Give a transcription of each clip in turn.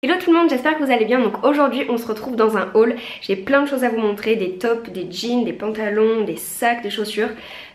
Hello tout le monde, j'espère que vous allez bien. Donc aujourd'hui on se retrouve dans un haul. J'ai plein de choses à vous montrer, des tops, des jeans, des pantalons, des sacs, des chaussures.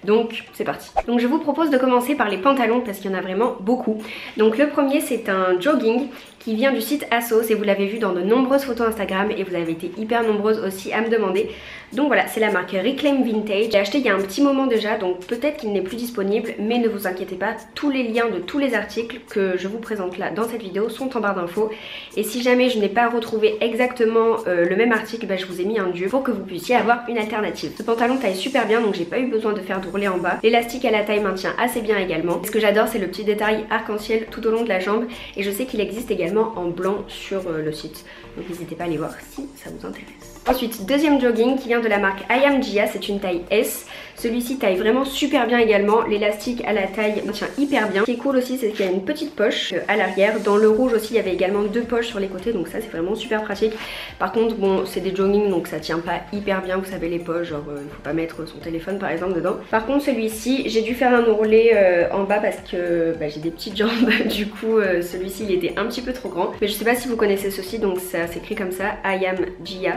Donc c'est parti. Donc je vous propose de commencer par les pantalons parce qu'il y en a vraiment beaucoup. Donc le premier c'est un jogging qui vient du site ASOS et vous l'avez vu dans de nombreuses photos Instagram et vous avez été hyper nombreuses aussi à me demander. Donc voilà, c'est la marque Reclaim Vintage. J'ai acheté il y a un petit moment déjà, donc peut-être qu'il n'est plus disponible, mais ne vous inquiétez pas, tous les liens de tous les articles que je vous présente là dans cette vidéo sont en barre d'infos. Et si jamais je n'ai pas retrouvé exactement le même article, bah, je vous ai mis un dieu pour que vous puissiez avoir une alternative. Ce pantalon taille super bien, donc j'ai pas eu besoin de faire d'ourlet en bas. L'élastique à la taille maintient assez bien également. Ce que j'adore, c'est le petit détail arc-en-ciel tout au long de la jambe, et je sais qu'il existe également en blanc sur le site, donc n'hésitez pas à aller voir si ça vous intéresse. Ensuite, deuxième jogging qui vient de la marque I Am Gia, c'est une taille S. Celui-ci taille vraiment super bien également, l'élastique à la taille tient hyper bien. Ce qui est cool aussi, c'est qu'il y a une petite poche à l'arrière. Dans le rouge aussi, il y avait également deux poches sur les côtés, donc ça c'est vraiment super pratique. Par contre, bon, c'est des joggings, donc ça tient pas hyper bien, vous savez, les poches, genre il faut pas mettre son téléphone par exemple dedans. Par contre, celui-ci, j'ai dû faire un ourlet en bas parce que j'ai des petites jambes, du coup celui-ci il était un petit peu trop grand. Mais je sais pas si vous connaissez ceci, donc ça s'écrit comme ça, I Am Gia.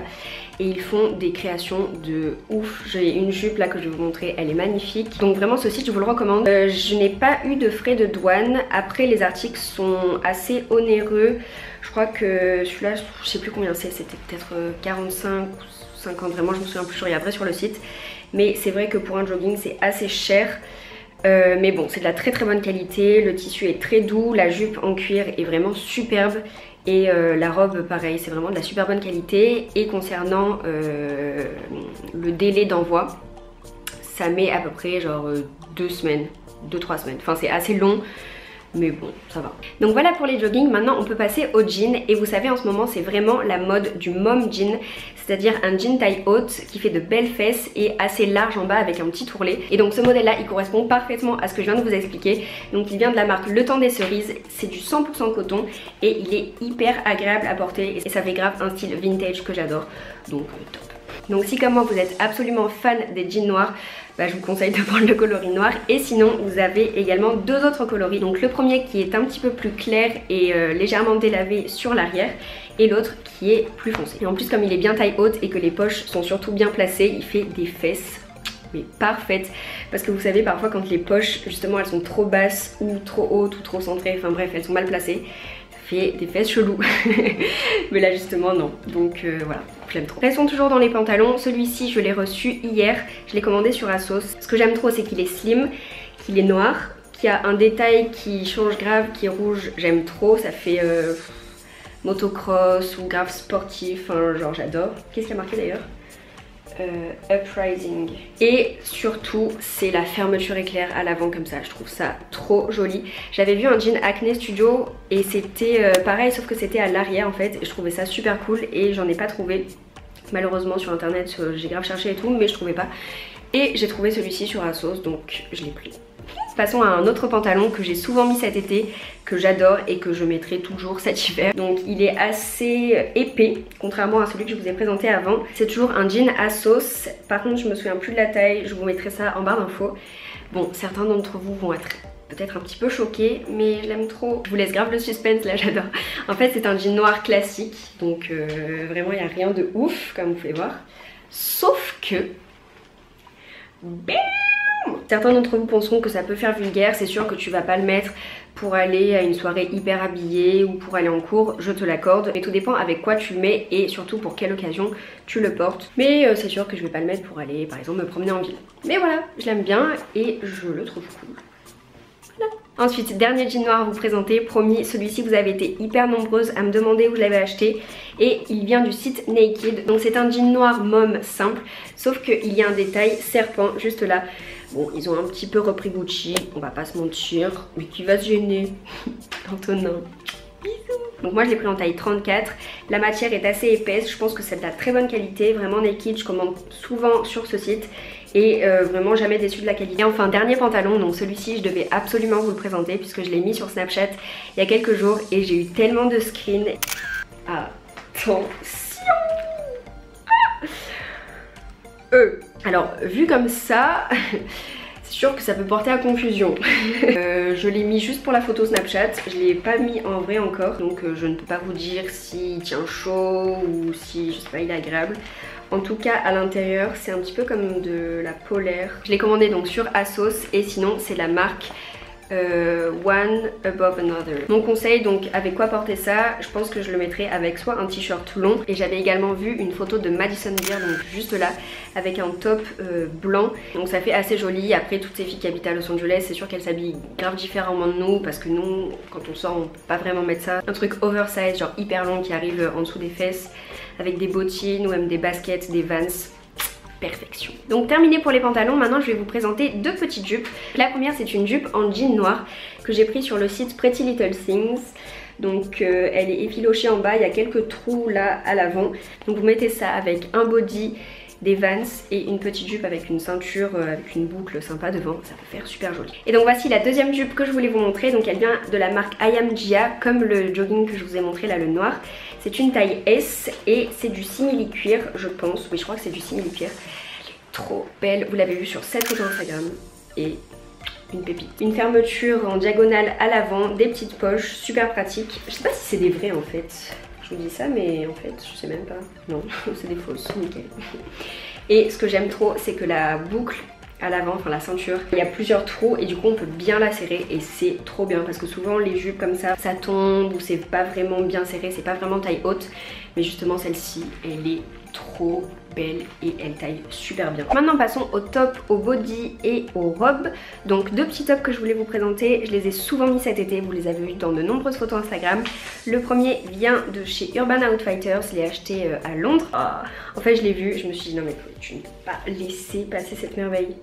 Et ils font des créations de ouf. J'ai une jupe là que je vais vous montrer, elle est magnifique. Donc vraiment ce site je vous le recommande. Je n'ai pas eu de frais de douane. Après les articles sont assez onéreux. Je crois que celui-là, je sais plus combien c'est, c'était peut-être 45 ou 50, vraiment je me souviens plus, je regarderai sur le site. Mais c'est vrai que pour un jogging c'est assez cher. Mais bon, c'est de la très très bonne qualité, le tissu est très doux, la jupe en cuir est vraiment superbe. Et la robe pareil, c'est vraiment de la super bonne qualité. Et concernant le délai d'envoi, ça met à peu près genre 2 semaines, 2-3 semaines, enfin c'est assez long. Mais bon, ça va. Donc voilà pour les joggings. Maintenant on peut passer au jean. Et vous savez, en ce moment c'est vraiment la mode du mom jean, c'est-à-dire un jean taille haute qui fait de belles fesses et assez large en bas avec un petit ourlet. Et donc ce modèle là il correspond parfaitement à ce que je viens de vous expliquer. Donc il vient de la marque Le Temps des Cerises, c'est du 100% coton et il est hyper agréable à porter et ça fait grave un style vintage que j'adore. Donc top. Donc si comme moi vous êtes absolument fan des jeans noirs, je vous conseille de prendre le coloris noir. Et sinon vous avez également deux autres coloris. Donc le premier qui est un petit peu plus clair et légèrement délavé sur l'arrière, et l'autre qui est plus foncé. Et en plus comme il est bien taille haute et que les poches sont surtout bien placées, il fait des fesses mais parfaites. Parce que vous savez parfois quand les poches justement elles sont trop basses ou trop hautes ou trop centrées, enfin bref elles sont mal placées, fait des fesses cheloues. Mais là justement non, donc voilà, j'aime trop. Restons toujours dans les pantalons. Celui-ci je l'ai reçu hier, je l'ai commandé sur ASOS. Ce que j'aime trop c'est qu'il est slim, qu'il est noir, qu'il y a un détail qui change grave, qui est rouge, j'aime trop. Ça fait motocross ou grave sportif, enfin, genre j'adore. Qu'est-ce qu'il y a marqué d'ailleurs? Uprising. Et surtout c'est la fermeture éclair à l'avant comme ça, je trouve ça trop joli. J'avais vu un jean Acne Studio et c'était pareil sauf que c'était à l'arrière en fait, et je trouvais ça super cool et j'en ai pas trouvé malheureusement sur internet. J'ai grave cherché et tout mais je trouvais pas, et j'ai trouvé celui-ci sur ASOS donc je l'ai pris. Passons à un autre pantalon que j'ai souvent mis cet été, que j'adore et que je mettrai toujours cet hiver. Donc il est assez épais, contrairement à celui que je vous ai présenté avant. C'est toujours un jean ASOS, par contre je me souviens plus de la taille, je vous mettrai ça en barre d'infos. Bon, certains d'entre vous vont être peut-être un petit peu choqués, mais je l'aime trop. Je vous laisse grave le suspense, là j'adore. En fait c'est un jean noir classique, donc vraiment il n'y a rien de ouf comme vous pouvez voir. Sauf que... certains d'entre vous penseront que ça peut faire vulgaire, c'est sûr que tu vas pas le mettre pour aller à une soirée hyper habillée ou pour aller en cours, je te l'accorde, mais tout dépend avec quoi tu le mets et surtout pour quelle occasion tu le portes. Mais c'est sûr que je vais pas le mettre pour aller par exemple me promener en ville. Mais voilà, je l'aime bien et je le trouve cool. Voilà. Ensuite, dernier jean noir à vous présenter, promis, celui-ci vous avez été hyper nombreuses à me demander où je l'avais acheté et il vient du site Naked. Donc c'est un jean noir mom simple, sauf qu'il y a un détail serpent juste là. Bon, ils ont un petit peu repris Gucci, on va pas se mentir, mais qui va se gêner? Antonin. Bisous. Donc moi je l'ai pris en taille 34, la matière est assez épaisse, je pense que c'est de la très bonne qualité, vraiment Naked, je commande souvent sur ce site et vraiment jamais déçue de la qualité. Et enfin dernier pantalon, donc celui-ci je devais absolument vous le présenter puisque je l'ai mis sur Snapchat il y a quelques jours et j'ai eu tellement de screens. Attention. Alors vu comme ça, c'est sûr que ça peut porter à confusion. Je l'ai mis juste pour la photo Snapchat, je l'ai pas mis en vrai encore, donc je ne peux pas vous dire s'il tient chaud ou si, je sais pas, il est agréable. En tout cas à l'intérieur c'est un petit peu comme de la polaire. Je l'ai commandé donc sur ASOS et sinon c'est la marque One Above Another. Mon conseil, donc avec quoi porter ça, je pense que je le mettrai avec soit un t-shirt long, et j'avais également vu une photo de Madison Beer, donc juste là, avec un top blanc, donc ça fait assez joli. Après toutes ces filles qui habitent à Los Angeles, c'est sûr qu'elles s'habillent grave différemment de nous, parce que nous quand on sort on peut pas vraiment mettre ça. Un truc oversize genre hyper long qui arrive en dessous des fesses, avec des bottines ou même des baskets, des Vans. Perfection. Donc terminé pour les pantalons, maintenant je vais vous présenter deux petites jupes. La première c'est une jupe en jean noir que j'ai pris sur le site Pretty Little Things. Donc elle est effilochée en bas, il y a quelques trous là à l'avant. Donc vous mettez ça avec un body, des Vans et une petite jupe avec une ceinture avec une boucle sympa devant, ça peut faire super joli. Et donc voici la deuxième jupe que je voulais vous montrer. Donc elle vient de la marque I Am Gia, comme le jogging que je vous ai montré là, le noir. C'est une taille S et c'est du simili cuir je pense, oui je crois que c'est du simili cuir. Elle est trop belle, vous l'avez vu sur cette photo Instagram et une pépite. Une fermeture en diagonale à l'avant, des petites poches, super pratique. Je sais pas si c'est des vrais en fait. Je vous dis ça mais en fait je sais même pas. Non, c'est des fausses, nickel. Et ce que j'aime trop c'est que la boucle à l'avant, enfin la ceinture, il y a plusieurs trous et du coup on peut bien la serrer et c'est trop bien parce que souvent les jupes comme ça tombe ou c'est pas vraiment bien serré, c'est pas vraiment taille haute, mais justement celle-ci elle est trop belle et elle taille super bien. Maintenant passons au top, au body et aux robes. Donc deux petits tops que je voulais vous présenter, je les ai souvent mis cet été, vous les avez vus dans de nombreuses photos Instagram. Le premier vient de chez Urban Outfitters, je l'ai acheté à Londres. En fait je l'ai vu, je me suis dit non mais tu ne peux pas laisser passer cette merveille.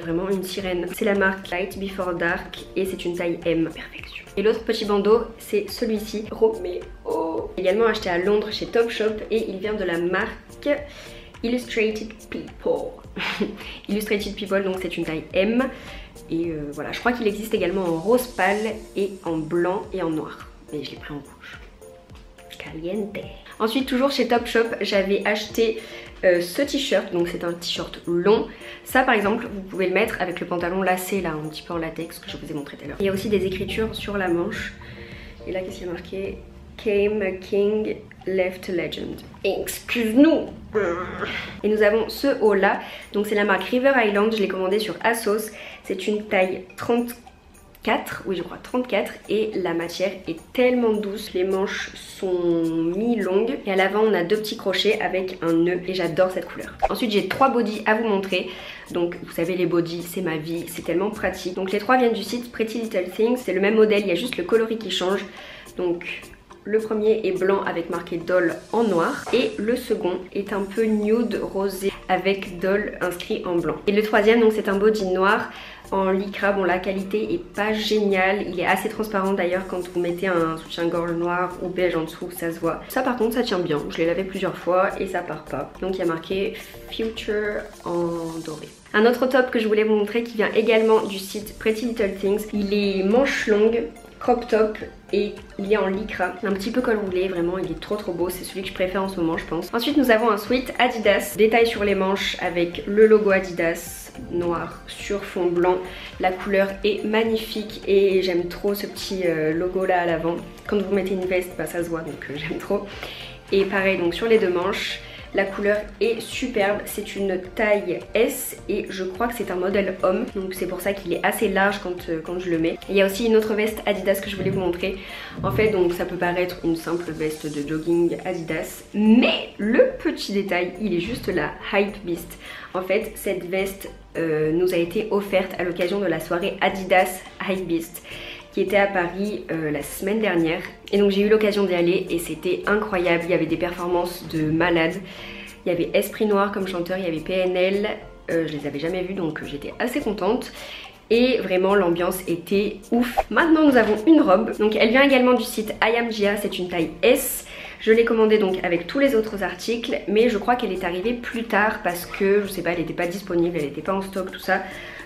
Vraiment une sirène. C'est la marque Light Before Dark et c'est une taille M. Perfection. Et l'autre petit bandeau c'est celui-ci, Romeo. Également acheté à Londres chez Topshop et il vient de la marque Illustrated People. Illustrated People, donc c'est une taille M. Et voilà, je crois qu'il existe également en rose pâle et en blanc et en noir. Mais je l'ai pris en rouge. Caliente. Ensuite, toujours chez Topshop, j'avais acheté ce t-shirt. Donc c'est un t-shirt long. Ça par exemple, vous pouvez le mettre avec le pantalon lacé là, un petit peu en latex que je vous ai montré tout à l'heure. Il y a aussi des écritures sur la manche. Et là, qu'est-ce qu'il y a marqué? Came a king, left a legend. Excuse-nous. Et nous avons ce haut là, donc c'est la marque River Island, je l'ai commandé sur ASOS. C'est une taille 34, oui je crois 34, et la matière est tellement douce, les manches sont mi-longues et à l'avant on a deux petits crochets avec un nœud et j'adore cette couleur. Ensuite j'ai trois bodys à vous montrer, donc vous savez les bodys c'est ma vie, c'est tellement pratique. Donc les trois viennent du site Pretty Little Things, c'est le même modèle, il y a juste le coloris qui change. Donc le premier est blanc avec marqué Doll en noir et le second est un peu nude rosé avec Doll inscrit en blanc. Et le troisième donc c'est un body noir en lycra. Bon la qualité est pas géniale, il est assez transparent d'ailleurs quand vous mettez un soutien-gorge noir ou beige en dessous ça se voit. Ça par contre ça tient bien, je l'ai lavé plusieurs fois et ça part pas. Donc il y a marqué Future en doré. Un autre top que je voulais vous montrer qui vient également du site Pretty Little Things, il est manche longue, crop top et il est en lycra, un petit peu col roulé, vraiment il est trop beau, c'est celui que je préfère en ce moment je pense. Ensuite nous avons un sweat Adidas, détail sur les manches avec le logo Adidas noir sur fond blanc. La couleur est magnifique et j'aime trop ce petit logo là à l'avant. Quand vous mettez une veste, bah, ça se voit donc j'aime trop. Et pareil donc sur les deux manches. La couleur est superbe, c'est une taille S et je crois que c'est un modèle homme, donc c'est pour ça qu'il est assez large quand je le mets. Et il y a aussi une autre veste Adidas que je voulais vous montrer. En fait donc ça peut paraître une simple veste de jogging Adidas, mais le petit détail il est juste là, Hype Beast. En fait cette veste nous a été offerte à l'occasion de la soirée Adidas Hype Beast qui était à Paris la semaine dernière et donc j'ai eu l'occasion d'y aller et c'était incroyable. Il y avait des performances de malades, il y avait Esprit Noir comme chanteur, il y avait PNL, je les avais jamais vus donc j'étais assez contente et vraiment l'ambiance était ouf. Maintenant nous avons une robe, donc elle vient également du site I Am Gia, c'est une taille S. Je l'ai commandée donc avec tous les autres articles mais je crois qu'elle est arrivée plus tard parce que je sais pas, elle n'était pas disponible, elle n'était pas en stock tout ça.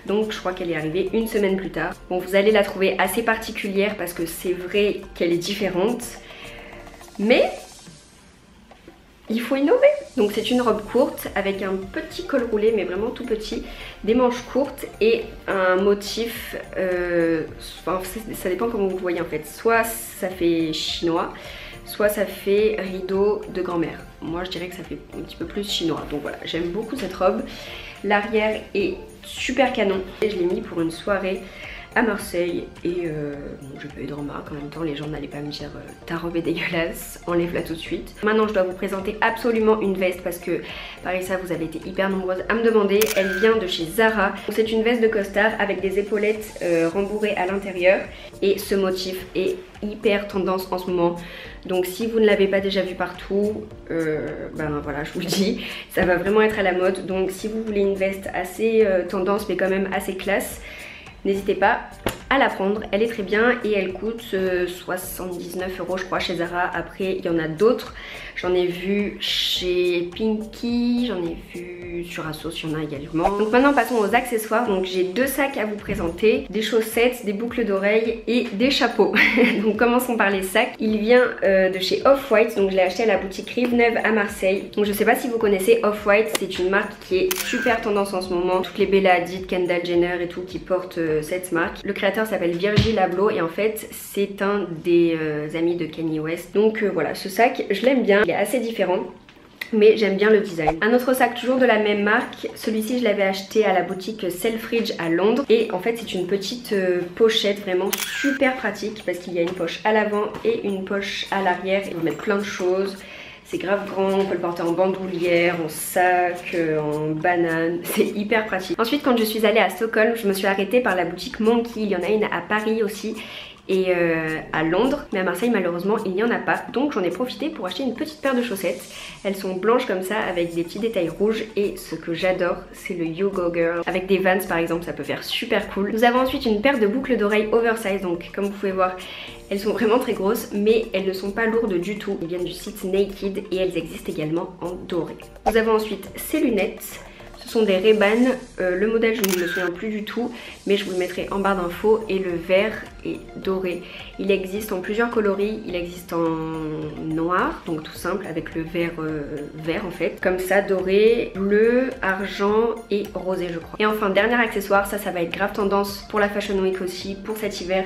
Donc je crois qu'elle est arrivée une semaine plus tard. Bon vous allez la trouver assez particulière parce que c'est vrai qu'elle est différente. Mais il faut innover. Donc c'est une robe courte avec un petit col roulé, mais vraiment tout petit, des manches courtes et un motif, enfin, ça dépend comment vous le voyez en fait. Soit ça fait chinois, soit ça fait rideau de grand-mère. Moi je dirais que ça fait un petit peu plus chinois. Donc voilà, j'aime beaucoup cette robe. L'arrière est super canon. Et je l'ai mis pour une soirée à Marseille et bon, j'ai pas eu de remarques. En même temps les gens n'allaient pas me dire ta robe est dégueulasse, enlève-la tout de suite. Maintenant je dois vous présenter absolument une veste parce que pareil, ça vous avez été hyper nombreuses à me demander. Elle vient de chez Zara. C'est une veste de costard avec des épaulettes rembourrées à l'intérieur et ce motif est hyper tendance en ce moment. Donc si vous ne l'avez pas déjà vu partout, ben voilà, je vous le dis, ça va vraiment être à la mode. Donc si vous voulez une veste assez tendance mais quand même assez classe, n'hésitez pas à la prendre, elle est très bien et elle coûte 79 € je crois chez Zara. Après il y en a d'autres, j'en ai vu chez Pinky, j'en ai vu sur Asos, il y en a également. Donc maintenant passons aux accessoires. Donc j'ai deux sacs à vous présenter, des chaussettes, des boucles d'oreilles et des chapeaux. Donc commençons par les sacs. Il vient de chez Off-White, donc je l'ai acheté à la boutique Rive Neuve à Marseille. Donc je sais pas si vous connaissez Off-White, c'est une marque qui est super tendance en ce moment. Toutes les Bella Hadid, Kendall Jenner et tout qui portent cette marque. Le créateur s'appelle Virgil Abloh et en fait c'est un des amis de Kanye West. Donc voilà, ce sac je l'aime bien, il est assez différent mais j'aime bien le design. Un autre sac toujours de la même marque, celui-ci je l'avais acheté à la boutique Selfridge à Londres et en fait c'est une petite pochette vraiment super pratique parce qu'il y a une poche à l'avant et une poche à l'arrière et vous mettre plein de choses. C'est grave grand, on peut le porter en bandoulière, en sac, en banane, c'est hyper pratique. Ensuite quand je suis allée à Stockholm, je me suis arrêtée par la boutique Monkey, il y en a une à Paris aussi et à Londres, mais à Marseille malheureusement il n'y en a pas, donc j'en ai profité pour acheter une petite paire de chaussettes. Elles sont blanches comme ça avec des petits détails rouges et ce que j'adore c'est le You Go Girl. Avec des Vans par exemple ça peut faire super cool. Nous avons ensuite une paire de boucles d'oreilles oversize, donc comme vous pouvez voir elles sont vraiment très grosses mais elles ne sont pas lourdes du tout. Elles viennent du site Naked et elles existent également en doré. Nous avons ensuite ces lunettes. Ce sont des Ray-Ban, le modèle je ne me souviens plus du tout mais je vous le mettrai en barre d'infos et le vert est doré. Il existe en plusieurs coloris, il existe en noir donc tout simple avec le vert vert en fait, comme ça doré, bleu, argent et rosé je crois. Et enfin dernier accessoire, ça va être grave tendance pour la Fashion Week aussi, pour cet hiver,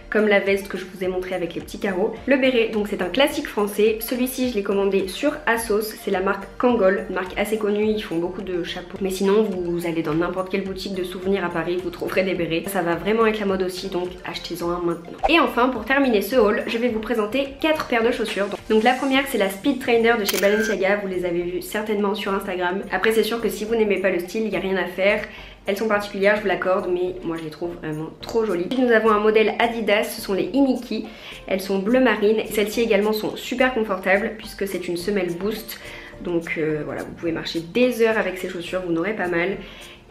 comme la veste que je vous ai montré avec les petits carreaux. Le béret, donc c'est un classique français. Celui-ci je l'ai commandé sur Asos, c'est la marque Kangol, une marque assez connue, ils font beaucoup de chapeaux. Mais sinon vous allez dans n'importe quelle boutique de souvenirs à Paris, vous trouverez des bérets. Ça va vraiment être la mode aussi, donc achetez-en un maintenant. Et enfin pour terminer ce haul, je vais vous présenter 4 paires de chaussures. Donc la première c'est la Speed Trainer de chez Balenciaga, vous les avez vues certainement sur Instagram. Après c'est sûr que si vous n'aimez pas le style, il n'y a rien à faire. Elles sont particulières, je vous l'accorde, mais moi je les trouve vraiment trop jolies. Nous avons un modèle Adidas, ce sont les Iniki. Elles sont bleu marine. Celles-ci également sont super confortables puisque c'est une semelle boost. Donc voilà, vous pouvez marcher des heures avec ces chaussures, vous n'aurez pas mal.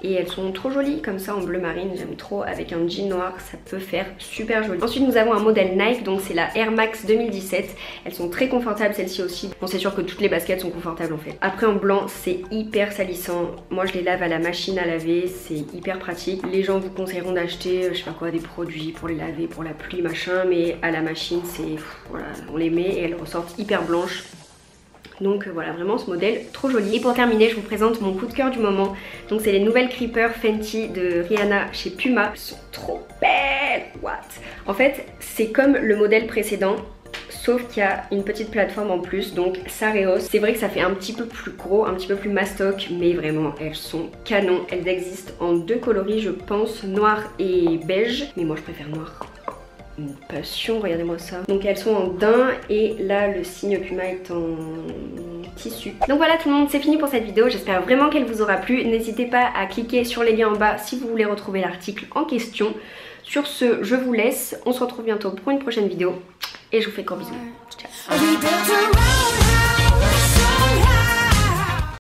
Et elles sont trop jolies comme ça en bleu marine, j'aime trop, avec un jean noir, ça peut faire super joli. Ensuite nous avons un modèle Nike, donc c'est la Air Max 2017. Elles sont très confortables celles-ci aussi. Bon c'est sûr que toutes les baskets sont confortables en fait. Après en blanc c'est hyper salissant. Moi je les lave à la machine à laver, c'est hyper pratique. Les gens vous conseilleront d'acheter je sais pas quoi, des produits pour les laver, pour la pluie machin, mais à la machine c'est voilà, on les met et elles ressortent hyper blanches. Donc voilà, vraiment ce modèle trop joli. Et pour terminer je vous présente mon coup de cœur du moment. Donc c'est les nouvelles Creeper Fenty de Rihanna chez Puma. Elles sont trop belles. What? En fait c'est comme le modèle précédent, sauf qu'il y a une petite plateforme en plus, donc ça rehausse. C'est vrai que ça fait un petit peu plus gros, un petit peu plus mastoc, mais vraiment elles sont canon. Elles existent en deux coloris je pense, noir et beige, mais moi je préfère noir. Une passion, regardez-moi ça. Donc elles sont en daim et là le signe Puma est en tissu. Donc voilà tout le monde, c'est fini pour cette vidéo, j'espère vraiment qu'elle vous aura plu. N'hésitez pas à cliquer sur les liens en bas si vous voulez retrouver l'article en question. Sur ce, je vous laisse, on se retrouve bientôt pour une prochaine vidéo et je vous fais gros bisous. Ciao.